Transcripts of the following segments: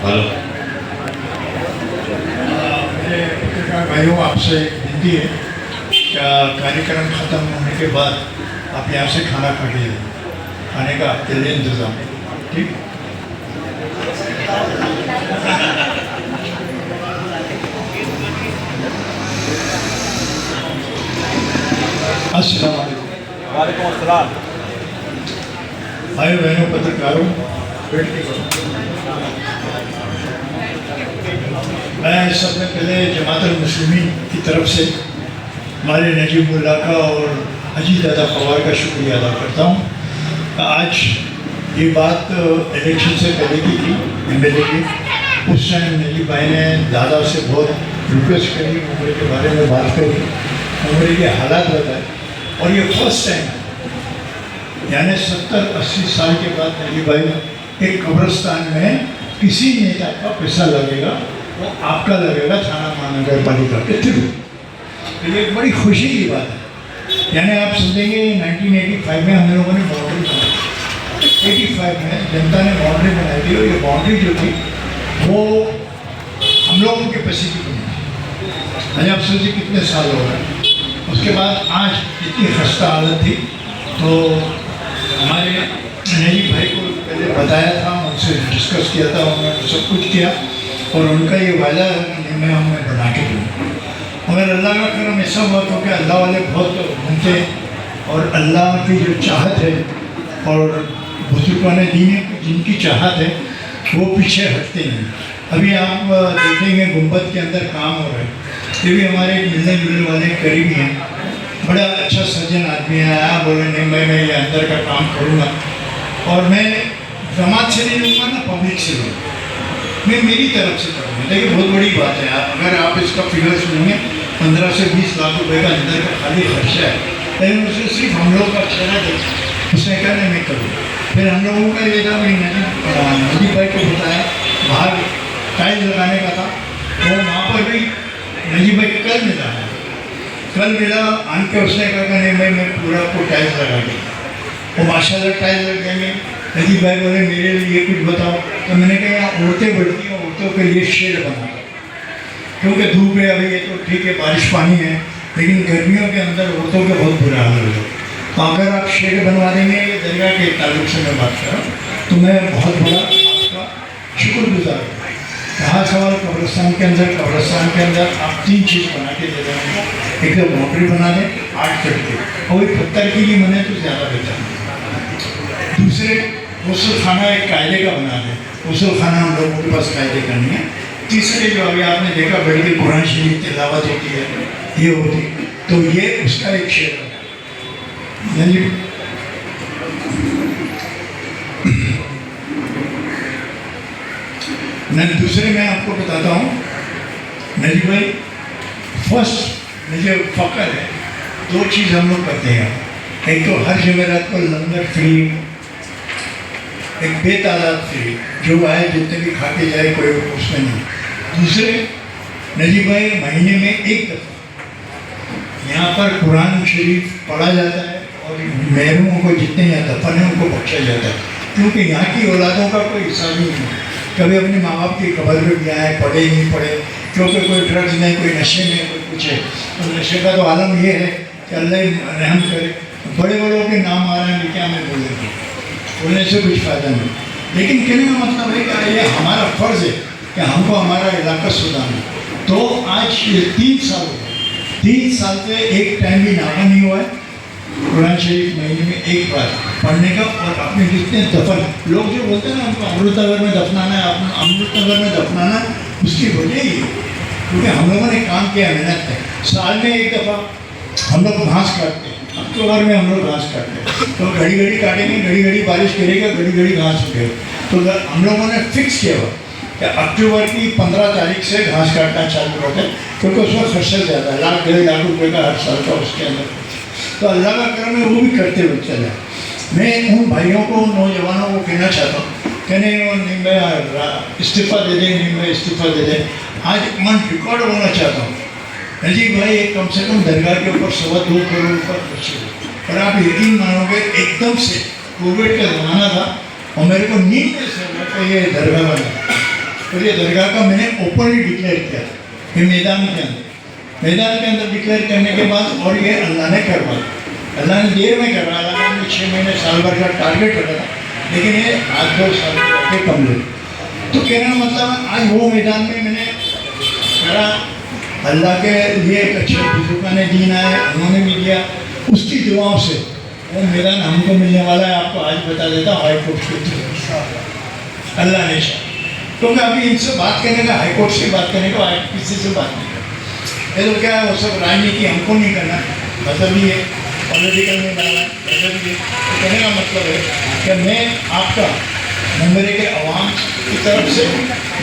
ভালো। मेरे पत्रकार भाइयों, आपसे विनती है क्या कार्यक्रम ख़त्म होने के बाद आप यहाँ से खाना खा के जाइए, खाने का आपके लिए इंतज़ाम है, ठीक। अस्सलाम वालेकुम। वालेकुम अस्सलाम। भाइयों बहनों पत्रकारों, बैठ के करो। मैं सबसे पहले जमातुल मुस्लिमीन की तरफ से हमारे नजीबुल्लाह का और हाजी दादा फवार का शुक्रिया अदा करता हूँ। आज ये बात इलेक्शन से पहले की थी MLA की। उस टाइम नजीब भाई ने दादा से बहुत रिक्वेस्ट करी, उम्र के बारे में बात करी, उम्र के हालात बताए, और ये फर्स्ट टाइम यानी 70-80 साल के बाद नजीब भाई एक कब्रिस्तान में किसी नेता का पैसा लगेगा, वो आपका लगेगा थाना महानगर पालिका के थ्रू। तो ये एक बड़ी खुशी की बात है। यानी आप समझेंगे 1985 में हम लोगों ने बाउंड्री बनाई, 85 में जनता ने बाउंड्री बनाई थी, और ये बाउंड्री जो थी वो हम लोगों के पैसे की बनी थी। मैंने आप सोचिए कितने साल हो गए। उसके बाद आज इतनी खस्ता हालत थी, तो हमारे नजीब भाई को पहले बताया था, उनसे डिस्कस किया था, उन्होंने सब कुछ किया, और उनका ये वादा है कि मैं हमें बना के दूँ। मगर अल्लाह का करम ऐसा हुआ तो कि अल्लाह वाले बहुत घूमते हैं, और अल्लाह की जो चाहत है और बुजुर्गान दीन जिनकी चाहत है वो पीछे हटते नहीं। अभी आप देखेंगे गुंबद के अंदर काम हो रहा है, ये भी हमारे मिलने जुलने वाले करीबी हैं, बड़ा अच्छा सज्जन आदमी आया, बोले नहीं मैं ये अंदर का काम करूँगा, और मैं जमात से नहीं लूँगा ना, पब्लिक से लूँगा, मैं मेरी तरफ से करूँगा। देखिए बहुत बड़ी बात है, अगर आप इसका फिगर सुनेंगे 15 से 20 लाख रुपए का अंदर का खाली खर्चा है, लेकिन उसमें सिर्फ हम लोग का चेहरा देखा, उसने कहा नहीं मैं करूँ। फिर हम लोगों का ये था, भाई नजीब भाई को बताया बाहर टाइल्स लगाने का था, तो वहाँ पर भी नजीब भाई कल मिला आन के उसने कहा कि नहीं मैं पूरा आपको टाइल्स लगा दूँ। वो माशाल्लाह टाइल्स लग जाएंगे। नजीब भाई बोले मेरे लिए कुछ बताओ, तो मैंने कहा यहाँ औरतें बढ़ती हैं, औरतों के लिए शेड बना दो, क्योंकि धूप है अभी, ये तो ठीक है बारिश पानी है, लेकिन गर्मियों के अंदर औरतों के बहुत बुरा हाल हो। तो अगर आप शेड बनवा देंगे, ये दरगाह के ताल्लुक से मैं बात कर रहा हूँ, तो मैं बहुत बड़ा आपका शुक्रगुजार हूँ। रहा सवाल कब्रिस्तान के अंदर आप 3 चीज़ बना के दे देंगे। एक तो बाउंड्री बना दें 8 फीट की, और एक पत्थर की भी बने तो ज़्यादा बेहतर। दूसरे गुस्ल खाना एक कायदे का बना दें, गुस्ल खाना हम लोगों के पास कायदे का नहीं है। तीसरे जो अभी आपने देखा बड़ी की कुरान शरीफ तिलावत होती है, ये होती, तो ये उसका एक शेर है। दूसरे मैं आपको बताता हूँ नजीब भाई, फर्स्ट मुझे फ़ख्र है, 2 चीज़ हम लोग करते हैं। एक तो हर जमेरात को लंगर फ्री, एक बेतादाद फ्री, जो आए जितने भी खा के जाए कोई उसमें नहीं। दूसरे नजीब भाई महीने में 1 दफ़ा यहाँ पर कुरान शरीफ पढ़ा जाता है, और महरूमों को जितने यहाँ दफन हैं उनको बख्शा जाता है, क्योंकि यहाँ की औलादों का कोई हिसाब ही नहीं है। कभी अपने माँ बाप की कब्र में भी आए, पढ़े ही नहीं पढ़े, क्योंकि कोई ड्रग्स नहीं, कोई नशे में, कोई कुछ है। तो नशे का तो आलम ये है कि अल्लाह रहम करे। बड़े बड़ों के नाम आ रहे हैं, क्या मैं बोलने से कुछ फ़ायदा नहीं। लेकिन कहने का मतलब है कि ये हमारा फ़र्ज़ है कि हमको हमारा इलाका सुधारना। तो आज ये 3 साल हो गए, 3 साल से एक टाइम भी नागा नहीं हुआ है कुरान शरीफ महीने में 1 बार पढ़ने का। और अपने जितने दफन लोग जो बोलते हैं ना हमको अमृतनगर में दफनाना है, अमृतनगर में दफनाना, उसकी वजह ही है क्योंकि हम लोगों ने काम किया, मेहनत है। साल में 1 दफ़ा हम लोग घास काटते हैं, अक्टूबर में हम लोग घास काटते हैं, तो घड़ी घड़ी काटेंगे, घड़ी घड़ी बारिश करेगा, घड़ी घड़ी घास उगेगा। तो हम लोगों ने फिक्स किया हुआ कि अक्टूबर की 15 तारीख से घास काटना चालू होता है, क्योंकि उसमें खर्चा ज़्यादा है, 1.5 लाख रुपये का हर साल का उसके अंदर। तो अल्लाह का करम है, वो भी करते हुए चला। मैं उन भाइयों को, नौजवानों को कहना चाहता हूँ कि नहीं मैं इस्तीफ़ा दे दें, नहीं मैं इस्तीफ़ा दे दें। आज मन रिकॉर्ड होना चाहता हूँ। नजीब भाई एक कम से कम दरगाह के ऊपर 2.25 करोड़ रुपये खर्च हुए, और आप यकीन मानोगे एकदम से कोविड का ज़माना था, और मेरे को नींद में से ये दरगाह बना, और ये दरगाह का मैंने ओपनली डिक्लेयर किया ये मैदान के अंदर डिक्लेयर करने के बाद, और ये अल्लाह ने करवाया, अल्लाह ने देर में करवाया। अल्लाह ने 6 महीने साल भर का टारगेट रखा था, लेकिन ये आज 2 साल के कम्प्लीट। तो कहने का मतलब है आज वो मैदान में मैंने करा, अल्लाह के लिए एक अच्छे बुजुर्गों ने दीन आए, उन्होंने भी दिया, उसकी दुआओं से वो मैदान हमको मिलने वाला है। आपको आज बता देता हूँ हाई कोर्ट के थ्रू अल्लाह ने चाहा, क्योंकि अभी इनसे बात करने का, हाई कोर्ट से बात करने का किसी से बात नहीं करना। ये तो क्या है, वो सब राजनीति हमको नहीं करना, मतलब ये पॉलिटिकल में डालना, मतलब ये तो कहने का मतलब है कि मैं आपका मुंबई के अवाम की तरफ से,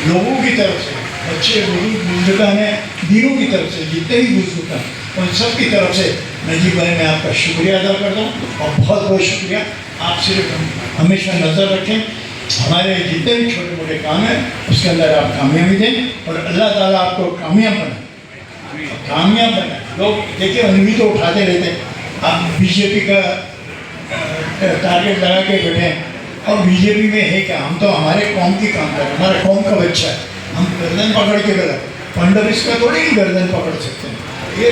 लोगों की तरफ से, बच्चे बुजुर्गान है, दीनों की तरफ से, जितने भी बुजुर्ग हैं उन सब की तरफ से नजीब भाई मैं आपका शुक्रिया अदा करता हूँ, और बहुत बहुत शुक्रिया। आप सिर्फ हमेशा नज़र रखें, हमारे जितने भी छोटे मोटे काम हैं उसके अंदर आप कामयाबी दें, और अल्लाह ताला आपको कामयाब बनाए। लोग देखिए उम्मीद तो उठाते रहते हैं, आप बीजेपी का टारगेट लगा के बैठे हैं, और बीजेपी में है क्या, हम तो हमारे कौम की काम कर रहे हैं, हमारा कौम का बच्चा है, हम गर्दन पकड़ के गए, फडणवीस का थोड़ी ही गर्दन पकड़ सकते हैं। ये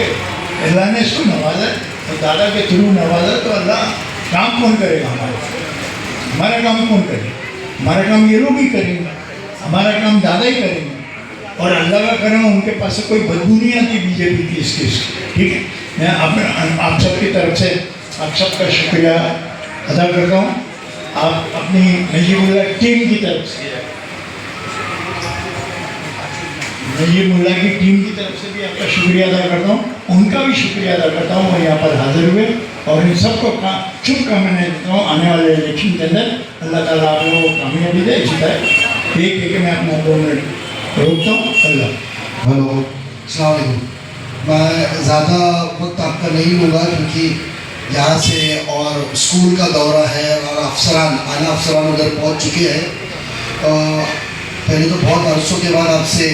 अल्लाह ने इसको नवाजा, तो दादा के थ्रू नवाजा, तो अल्लाह काम कौन करेगा हमारा काम कौन करेगा? हमारा काम ये लोग ही करेंगे, हमारा काम दादा ही करेंगे, और अल्लाह का करम उनके पास से कोई बदबू नहीं आती बीजेपी की इसकी। ठीक है, मैं आप सबकी तरफ से आप सबका शुक्रिया अदा करता हूँ। आप अपनी नजीबुल्लाह टीम की तरफ से, नजीबुल्लाह की टीम की तरफ से भी आपका शुक्रिया अदा करता हूँ, उनका भी शुक्रिया अदा करता हूँ, वो यहाँ पर हाजिर हुए, और इन सबको शुभकामनाएं देता हूँ आने वाले इलेक्शन के अंदर। अल्लाह ताला आप लोगों को कामयाबी दे, जिताए। एक मैं अपना 2 मिनट रोकता हूँ। अल्लाह। हेलो, अस्सलाम वालेकुम। मैं ज़्यादा वक्त आपका नहीं लूँगा, क्योंकि यहाँ से और स्कूल का दौरा है, और आला अफसरान उधर पहुँच चुके हैं। पहले तो बहुत अरसों के बाद आपसे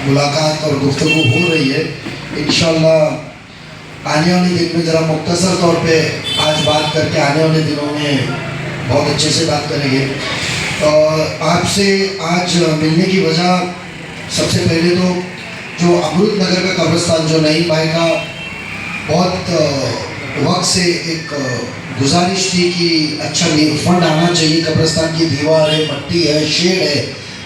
मुलाकात और गुफ्तगू हो रही है। इंशाल्लाह आने वाले दिन में ज़रा मुख्तसर तौर पे आज बात करके आने वाले दिनों में बहुत अच्छे से बात करेंगे। आपसे आज मिलने की वजह, सबसे पहले तो जो अमृत नगर का कब्रिस्तान, जो नईम भाई का बहुत वक्त से एक गुजारिश थी कि अच्छा फंड आना चाहिए, कब्रिस्तान की दीवार है, मट्टी है, शेड है,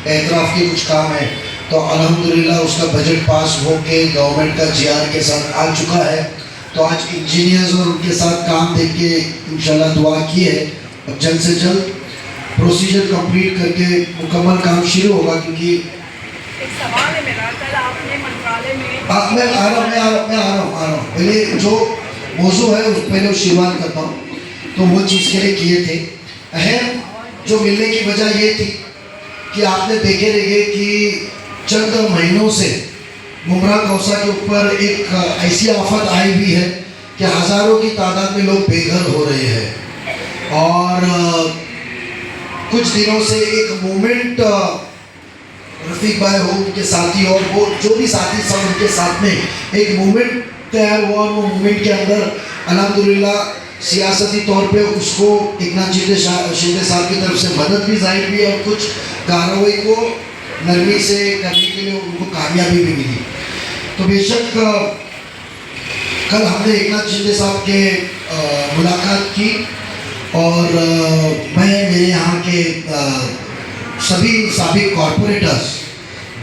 एतराफ़ के कुछ काम है, तो अल्हम्दुलिल्लाह उसका बजट पास होके गवर्नमेंट का जीआर के साथ आ चुका है। तो आज इंजीनियर्स और उनके साथ काम देख के इंशाल्लाह दुआ की है, और जल्द से जल्द प्रोसीजर कंप्लीट करके मुकम्मल काम शुरू होगा। क्योंकि एक सवाल है मेरा, कल आपने मंत्रालय में मैं आ रहा हूँ पहले जो मौजू है उस पहले शुरुआत करता हूँ। तो वो चीज़ के लिए किए थे, अहम जो मिलने की वजह ये थी कि आपने देखे रहेंगे कि चंद महीनों से मुमरा कौसा के ऊपर एक ऐसी आफत आई हुई है कि हज़ारों की तादाद में लोग बेघर हो रहे हैं। और कुछ दिनों से एक मूवमेंट रफ़ीक भाई हो, उनके साथी और वो जो भी साथी सब उनके साथ में एक मूवमेंट तैयार हुआ, और वो मूवमेंट के अंदर अल्हम्दुलिल्लाह सियासती तौर पे उसको एकनाथ शिंदे साहब की तरफ से मदद भी जाहिर हुई, और कुछ कार्रवाई को नरमी से करने के लिए उनको कामयाबी भी मिली। तो बेशक कल हमने एकनाथ शिंदे साहब के मुलाकात की, और मैं मेरे यहाँ के सभी साबिक कॉरपोरेटर्स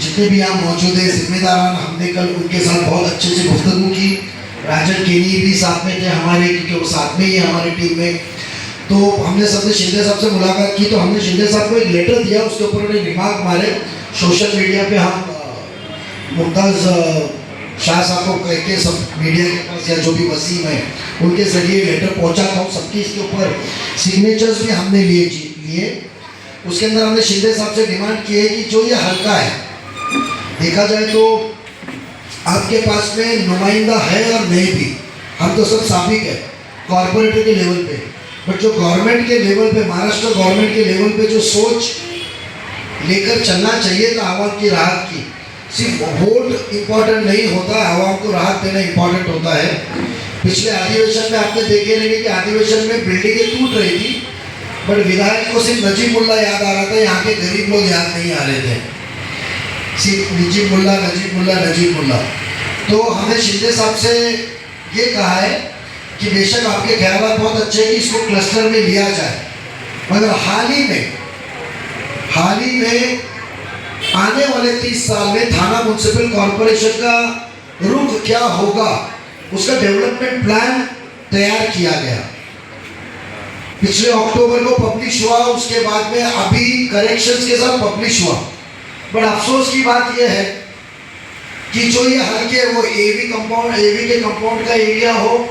जितने भी यहाँ मौजूद हैं, जिम्मेदारान, हमने कल उनके साथ बहुत अच्छे से गुफ्तगू की। राजन केनी भी साथ में थे हमारे, क्योंकि वो साथ में ही है हमारी टीम में। तो हमने सबने शिंदे साहब से मुलाकात की, तो हमने शिंदे साहब को एक लेटर दिया, उसके ऊपर उन्हें रिमार्क मारे। सोशल मीडिया पे हम मुमताज़ शाह साहब को कह के सब मीडिया के पास या जो भी वसीम है उनके ज़रिए लेटर पहुँचाता हूँ। सबकी इसके ऊपर सिग्नेचर्स भी हमने लिए। उसके अंदर हमने शिंदे साहब से डिमांड की है कि जो ये हल्का है, देखा जाए तो आपके पास में नुमाइंदा है और नहीं भी, हम तो सब साबिक है कॉरपोरेटर के लेवल पे, बट जो गवर्नमेंट के लेवल पे, महाराष्ट्र गवर्नमेंट के लेवल पे जो सोच लेकर चलना चाहिए था आवाम की राहत की, सिर्फ वोट इम्पोर्टेंट नहीं होता, आवाम को राहत देना इम्पोर्टेंट होता है। पिछले अधिवेशन में आपने देखे रहेंगे कि अधिवेशन में बिल्डिंगें टूट रही थी, बट विधायक को सिर्फ नजीमुल्लाह याद आ रहा था, यहाँ के गरीब लोग याद नहीं आ रहे थे। नजीब मुल्ला। तो हमने शिंदे साहब से ये कहा है कि बेशक आपके ख्याल बहुत अच्छे हैं कि इसको क्लस्टर में लिया जाए, मगर हाल ही में आने वाले 30 साल में थाना म्युनिसिपल कॉरपोरेशन का रुख क्या होगा उसका डेवलपमेंट प्लान तैयार किया गया। पिछले अक्टूबर को पब्लिश हुआ, उसके बाद में अभी करेक्शंस के साथ पब्लिश हुआ। बट अफसोस की बात यह है कि जो ये हल्के वो एवी के कंपाउंड का एरिया हो,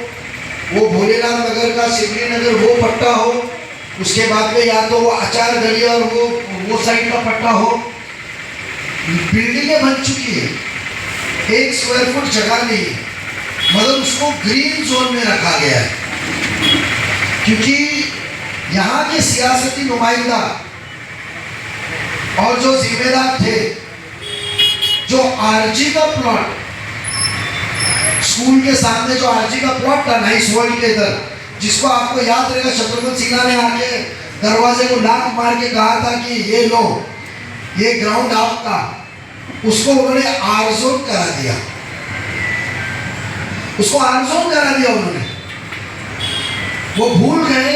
वो भोलेनाथ नगर का सिमरी नगर वो पट्टा हो, उसके बाद में या तो वो आचार गली और वो साइड का पट्टा हो, बिल्डिंगें बन चुकी है, 1 स्क्वायर फुट जगह नहीं है, मगर उसको ग्रीन जोन में रखा गया है। क्योंकि यहाँ के सियासती नुमाइंदा और जो जिम्मेदार थे, जो आरजी का प्लॉट स्कूल के सामने जो आरजी का प्लॉट था नाइस वर्ल्ड के इधर, जिसको आपको याद रहेगा शत्रुघ्न सिन्हा ने आके दरवाजे को लात मार के कहा था कि ये लो, ये ग्राउंड आपका, उसको उन्होंने आरजोन करा दिया, उन्होंने। वो भूल गए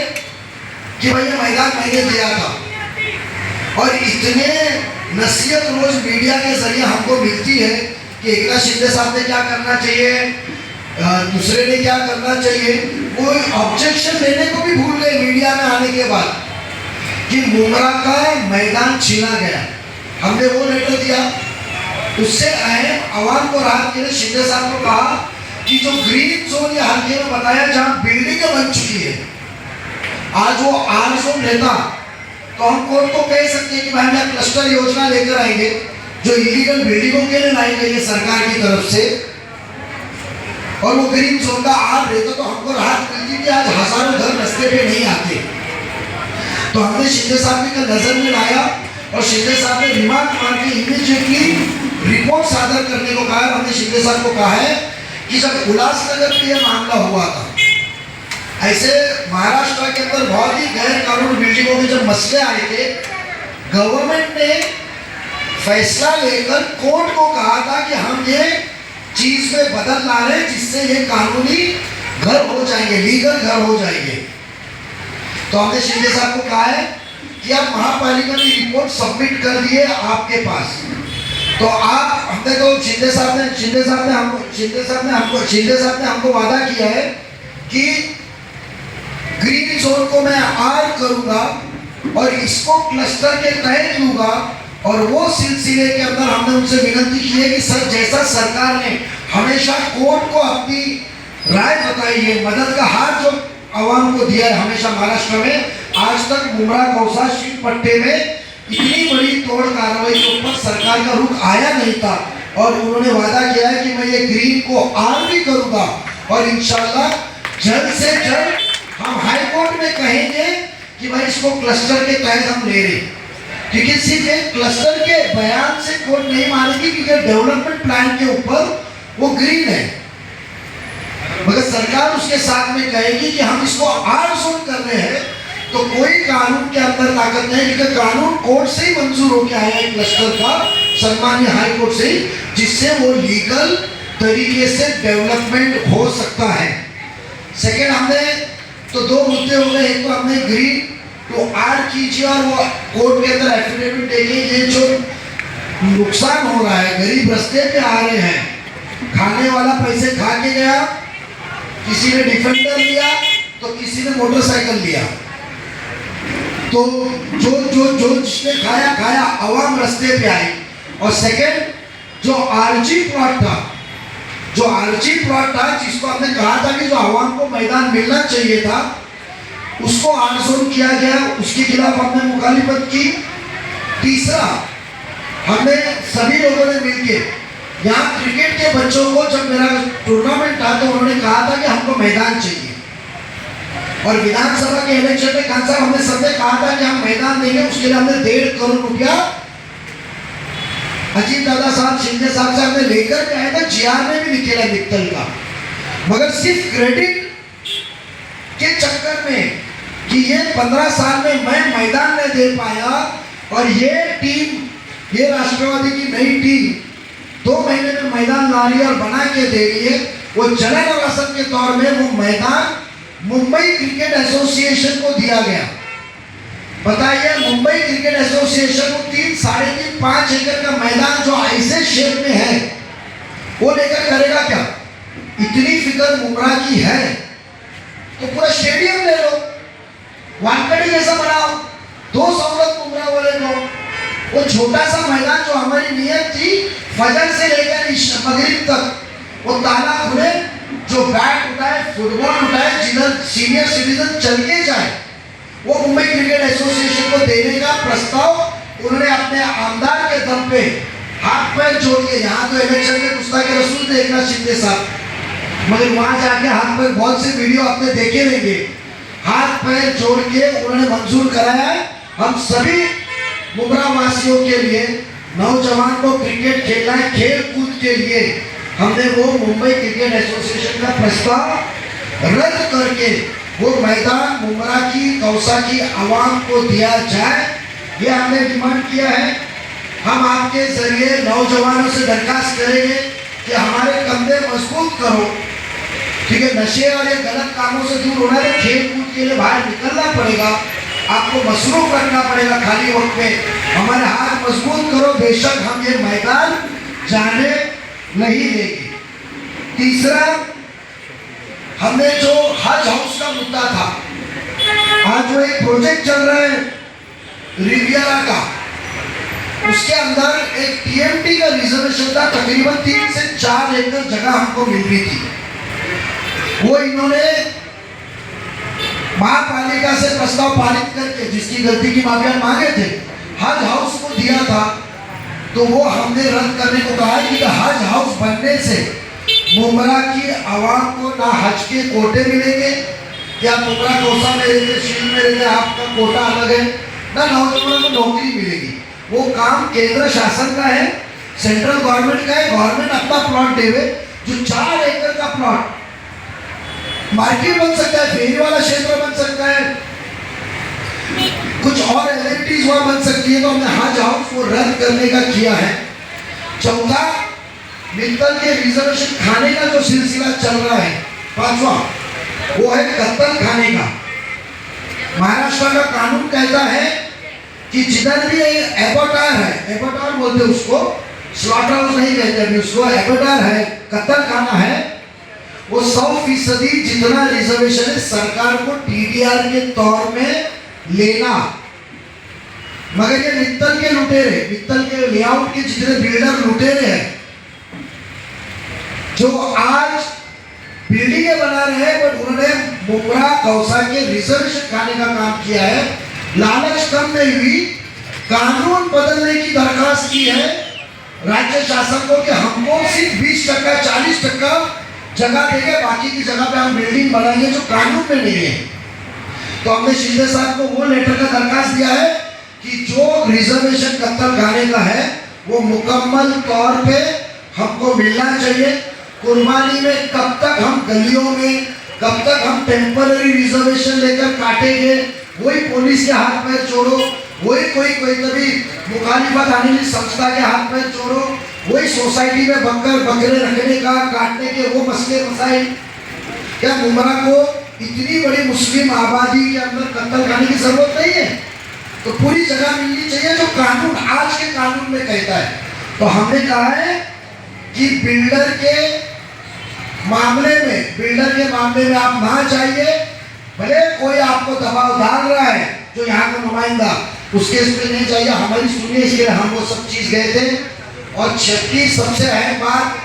कि भाई ये मैदान मैंने दिया था। और इतने नसीहत रोज मीडिया के जरिए हमको मिलती है कि एकनाथ शिंदे साहब ने क्या करना चाहिए, दूसरे ने क्या करना चाहिए, वो ऑब्जेक्शन लेने को भी भूल गए मीडिया में आने के बाद कि मुमरा का मैदान छीना गया। हमने वो लेटर दिया, उससे अहम आवाम को राहत के लिए शिंदे साहब को कहा कि जो ग्रीन जोन या हल्के में बताया जहाँ बिल्डिंगें बन चुकी है, आज वो आर जोन रहता तो हम कोर्ट को कह सकते हैं कि भाई हम क्लस्टर योजना लेकर आएंगे जो इलीगल बिल्डिंगों के लिए लाई गई है सरकार की तरफ से, और वो ग्रीन जोन का आर रहता तो हमको राहत मिलती कि आज हजारों घर रास्ते पे नहीं आते। तो हमने शिंदे साहब की नजर में लाया और शिंदे साहब ने रिमांड मांग के इमीडिएटली रिपोर्ट सादर करने को कहा। हमने शिंदे साहब को कहा है कि जब उल्लासनगर में यह मामला हुआ था, ऐसे महाराष्ट्र के अंदर बहुत ही गैर कानूनी बिल्डिंगों के जब मसले आए थे, गवर्नमेंट ने फैसला लेकर कोर्ट को कहा था कि हम ये चीज में बदल ला रहे हैं जिससे ये कानूनी घर हो जाएंगे, लीगल घर हो जाएंगे। तो हमने शिंदे साहब को कहा है कि आप महापालिका की रिपोर्ट सबमिट कर दिए आपके पास, तो आप हमने तो शिंदे साहब ने हमको वादा किया है कि ग्रीन जोन को मैं आर करूंगा और इसको क्लस्टर के तहत लूंगा। और वो सिलसिले के अंदर हमने उनसे विनती की है कि सर, जैसा सरकार ने हमेशा कोर्ट को अपनी राय बताई है, मदद का हाथ जो आवाम को दिया है हमेशा महाराष्ट्र में, आज तक मुमरा कौसा शीट पट्टे में इतनी बड़ी तोड़ कार्रवाई के ऊपर सरकार का रुख आया नहीं था। और उन्होंने वादा किया है कि मैं ये ग्रीन को आर भी करूंगा और इंशाल्लाह जल्द से जल्द हम हाई कोर्ट में कहेंगे कि भाई इसको क्लस्टर के तहत हम ले रहे, क्योंकि सिर्फ एक क्लस्टर के बयान से कोर्ट नहीं मानेगी, क्योंकि डेवलपमेंट प्लान के ऊपर वो ग्रीन है, मगर सरकार उसके साथ में कहेगी कि हम इसको आर जोन कर रहे हैं, तो कोई कानून के अंदर ताकत नहीं, क्योंकि कानून कोर्ट से ही मंजूर होकर आया है क्लस्टर का, सम्मान्य हाई कोर्ट से, जिससे वो लीगल तरीके से डेवलपमेंट हो सकता है। सेकेंड, हमने तो 2 मुद्दे हो गए, एक तो हमने ग्रीन तो आर कीजिए और वो कोर्ट के अंदर एफिडेविट देंगे, ये जो नुकसान हो रहा है, गरीब रास्ते पे आ रहे हैं, खाने वाला पैसे खा के गया, किसी ने डिफेंडर लिया तो किसी ने मोटरसाइकिल लिया, तो जो जिसने खाया आवाम रास्ते पे आई। और सेकेंड, जो आरजी प्लॉट था जिसको हमने कहा था कि जो आवाम को मैदान मिलना चाहिए था, उसको आर जोन किया गया, उसके खिलाफ हमने मुखालिफत की। तीसरा, हमने सभी लोगों ने मिलकर यहाँ क्रिकेट के बच्चों को, जब मेरा टूर्नामेंट था तो उन्होंने कहा था कि हमको मैदान चाहिए, और विधानसभा के इलेक्शन में खान साहब हमने सबने कहा था कि हम मैदान देंगे, उसके लिए हमने 1.5 करोड़ रुपया अजीत दादा साहब शिंदे साहब से हमने लेकर के आए थे, जीआर में भी लिखेला मित्तल का, मगर सिर्फ क्रेडिट के चक्कर में कि ये 15 साल में मैं मैदान नहीं दे पाया और ये टीम ये राष्ट्रवादी की नई टीम 2 महीने में मैदान ला रही है और बना के दे रही है। वो जलन और असर के तौर में वो मैदान मुंबई क्रिकेट एसोसिएशन को दिया गया। बताइए, मुंबई क्रिकेट एसोसिएशन को 3, 3.5, 5 एकड़ का मैदान जो ऐसे शेप में है वो लेकर करेगा क्या? इतनी फिक्र बुमराह की है तो पूरा स्टेडियम ले लो, वानखेड़े जैसा बनाओ, 2 सहूलत बुमराह वाले को। वो छोटा सा मैदान जो हमारी नियत थी फजर से लेकर मगरिब तक, वो ताला खुले, जो बैट उठाए, फुटबॉल उठाए, जिधर सीनियर सिटीजन चल के जाए, वो मुंबई क्रिकेट एसोसिएशन को देने का प्रस्ताव उन्होंने अपने आमदार के दम पे हाथ पैर जोड़ के, यहाँ तो इलेक्शन में गुस्ताखे रसूल थे एकनाथ शिंदे साहब, मगर वहां जाके हाथ पैर, बहुत से वीडियो आपने देखे रहेंगे, हाथ पैर जोड़ के उन्होंने मंजूर कराया है। हम सभी बुमराह वासियों के लिए, नौजवान को क्रिकेट खेलना है, खेल कूद के लिए हमने वो मुंबई क्रिकेट एसोसिएशन का प्रस्ताव रद्द करके वो मैदान बुमराह की, कौसा की आवाम को दिया जाए, ये हमने डिमांड किया है। हम आपके जरिए नौजवानों से दरखास्त करेंगे कि हमारे कंधे मजबूत करो, ठीक है, नशे और ये गलत कामों से दूर होना है, खेल कूद के लिए बाहर निकलना पड़ेगा, आपको मसरूफ रखना पड़ेगा खाली वक्त में, हमारे हाथ मजबूत करो, बेशक हम ये मैदान जाने नहीं देंगे। तीसरा, हमने जो हज हाउस का मुद्दा था, आज वो एक प्रोजेक्ट चल रहा है रिवियरा का, उसके अंदर एक टीएमटी का रिजर्वेशन था, तकरीबन 3 से 4 एकड़ जगह हमको मिल रही थी। वो इन्होंने महापालिका से प्रस्ताव पारित करके, जिसकी गलती की माफी मांगे थे, हज हाउस को दिया था, तो वो हमने रद्द करने को कहा कि हज हाउस बनने से बुमराह की आवाम को ना हज के कोटे मिलेंगे, या बुमराह कौसा में रहते, शील में रहते, आपका कोटा अलग है, ना नौजवानों को नौकरी मिलेगी। वो काम केंद्र शासन का है, सेंट्रल गवर्नमेंट का है, गवर्नमेंट अपना प्लॉट देवे, जो 4 एकड़ का प्लॉट मार्केट बन सकता है, फेरी वाला क्षेत्र बन सकता है, कुछ और एलिमिटीज वहां बन सकती है, तो हमने हज हाउस को रद्द करने का किया है। चौथा, मित्तल के रिजर्वेशन खाने का जो सिलसिला चल रहा है, 5वां, वो है कत्तल खाने का। महाराष्ट्र का कानून कहता है कि जिधर भी एबोटार है, एबोटार बोलते उसको, स्लॉटर हाउस नहीं कहते अभी उसको, एबोटार है, कत्तल खाना है, वो 100% जितना रिजर्वेशन है सरकार को टीडीआर के तौर में लेना। मगर ये मित्तल के लुटेरे, मित्तल के लेआउट के जितने बिल्डर लुटेरे हैं, जो आज बिल्डिंगें बना रहे हैं, बट उन्होंने बुमराह कौसा के रिजर्वेशन खाने का काम किया है। लालच कम नहीं हुई, कानून बदलने की दरखास्त की है राज्य शासन को कि हमको सिर्फ 20%, 40% जगह देंगे, बाकी की जगह पे हम बिल्डिंग बनाएंगे जो कानून में नहीं है। तो हमने शिंदे साहब को वो लेटर का दरखास्त दिया है कि जो रिजर्वेशन कत्तल खाने का है वो मुकम्मल तौर पे हमको मिलना चाहिए। कुर्बानी में कब तक हम गलियों में, कब तक हम टेम्पररी रिजर्वेशन लेकर काटेंगे, वही पुलिस के हाथ पैर छोड़ो, वही कोई कभी मुखालिफत आने वाली संस्था के हाथ पैर छोड़ो, वही सोसाइटी में बकरे रखने का, काटने के वो मसले मसाइल। क्या बुमराह को इतनी बड़ी मुस्लिम आबादी के अंदर कत्ल खाने की जरूरत नहीं है? तो पूरी जगह मिलनी चाहिए जो कानून आज के कानून में कहता है। तो हमने कहा है कि बिल्डर के मामले में आप ना चाहिए, भले कोई आपको दबाव डाल रहा है जो यहाँ का नुमाइंदा, उसके इस पे नहीं चाहिए, हमारी सुनिए, इसके लिए हम वो सब चीज़ गए थे। और छठी सबसे अहम बात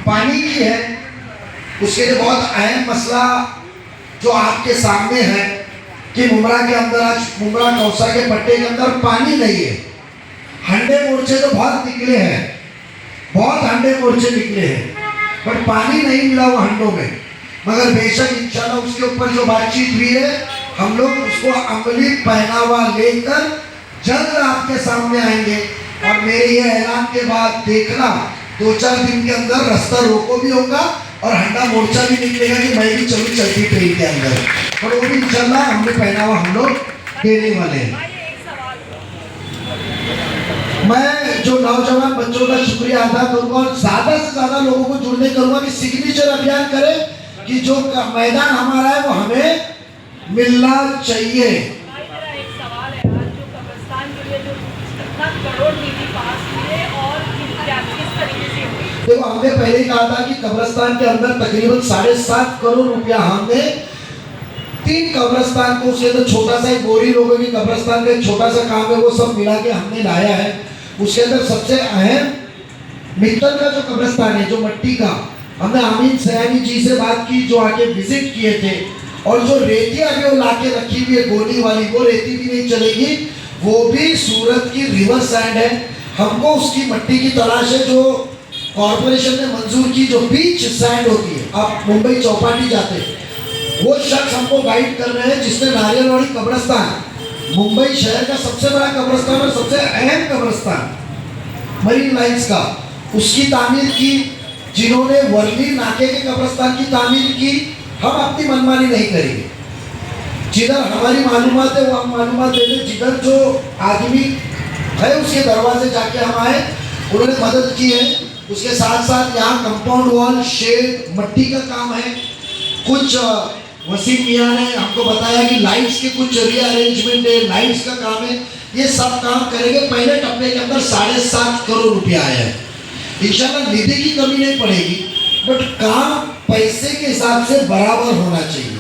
पानी की है, उसके लिए बहुत अहम मसला जो आपके सामने है कि मुमरा के अंदर, आज मुमरा कौसा के पट्टे के अंदर पानी नहीं है। हंडे मोर्चे तो बहुत निकले हैं, बहुत हंडे मोर्चे निकले हैं, पर पानी नहीं मिला वो हंडों में। मगर बेशक इंशाल्लाह उसके ऊपर जो बातचीत हुई है, हम लोग उसको अमली पहनावा लेकर जल्द आपके सामने आएंगे। और मेरे ये ऐलान के बाद देखना 2-4 दिन के अंदर रास्ता रोको भी होगा और हंडा मोर्चा भी निकलेगा कि मैं भी चलूँ चलती ट्रेन के अंदर, और वो भी इंशाल्लाह हमने पहनावा हम लोग देने वाले हैं। मैं जो नौजवान बच्चों का शुक्रिया अदा करूंगा और ज्यादा से ज्यादा लोगों को जुड़ने करूंगा कि सिग्नेचर अभियान करें कि जो मैदान हमारा है वो हमें मिलना चाहिए। भाई मेरा एक सवाल है आज जो कब्रिस्तान के लिए जो कितना करोड़ निधि पास हुई है और किस तरीके से हुई? देखो हमने पहले ही कहा था कि कब्रिस्तान के अंदर तकरीबन 7.5 करोड़ रुपया हमने 3 कब्रिस्तान को, उसके अंदर छोटा सा एक गोरी लोगों की कब्रिस्तान का एक छोटा सा काम है वो सब मिला के हमने लाया है। उसके अंदर सबसे अहम मित्तल का जो कब्रिस्तान है जो मट्टी का, हमने आमीन सयानी जी से बात की जो आके विजिट किए थे, और जो रेती अभी वो लाके रखी हुई है गोली वाली, वो रेती भी नहीं चलेगी, वो भी सूरत की रिवर सैंड है। हमको उसकी मट्टी की तलाश है जो कॉर्पोरेशन ने मंजूर की, जो बीच सैंड होती है। आप मुंबई चौपाटी जाते हैं, वो शख्स हमको गाइड कर रहे हैं जिसने नारियलवाड़ी कब्रिस्तान, मुंबई शहर का सबसे बड़ा कब्रिस्तान और सबसे अहम कब्रिस्तान मरीन लाइन्स का, उसकी तामीर की, जिन्होंने वर्ली नाके के कब्रिस्तान की तामीर की। हम अपनी मनमानी नहीं करेंगे, जिधर हमारी मालूमात है वो हम मालूमात दे दें, जिधर जो आदमी है उसके दरवाजे जाके हम आए, उन्होंने मदद की है। उसके साथ साथ यहाँ कंपाउंड वॉल, शेड, मट्टी का काम है। कुछ वसीम मियाँ ने हमको बताया कि लाइट्स के कुछ रीअरेंजमेंट है, लाइट्स का काम है, ये सब काम करेंगे। पहले टप्पे के अंदर 7.5 करोड़ रुपया आया है। इंशाल्लाह निधि की कमी नहीं पड़ेगी, बट काम पैसे के हिसाब से बराबर होना चाहिए।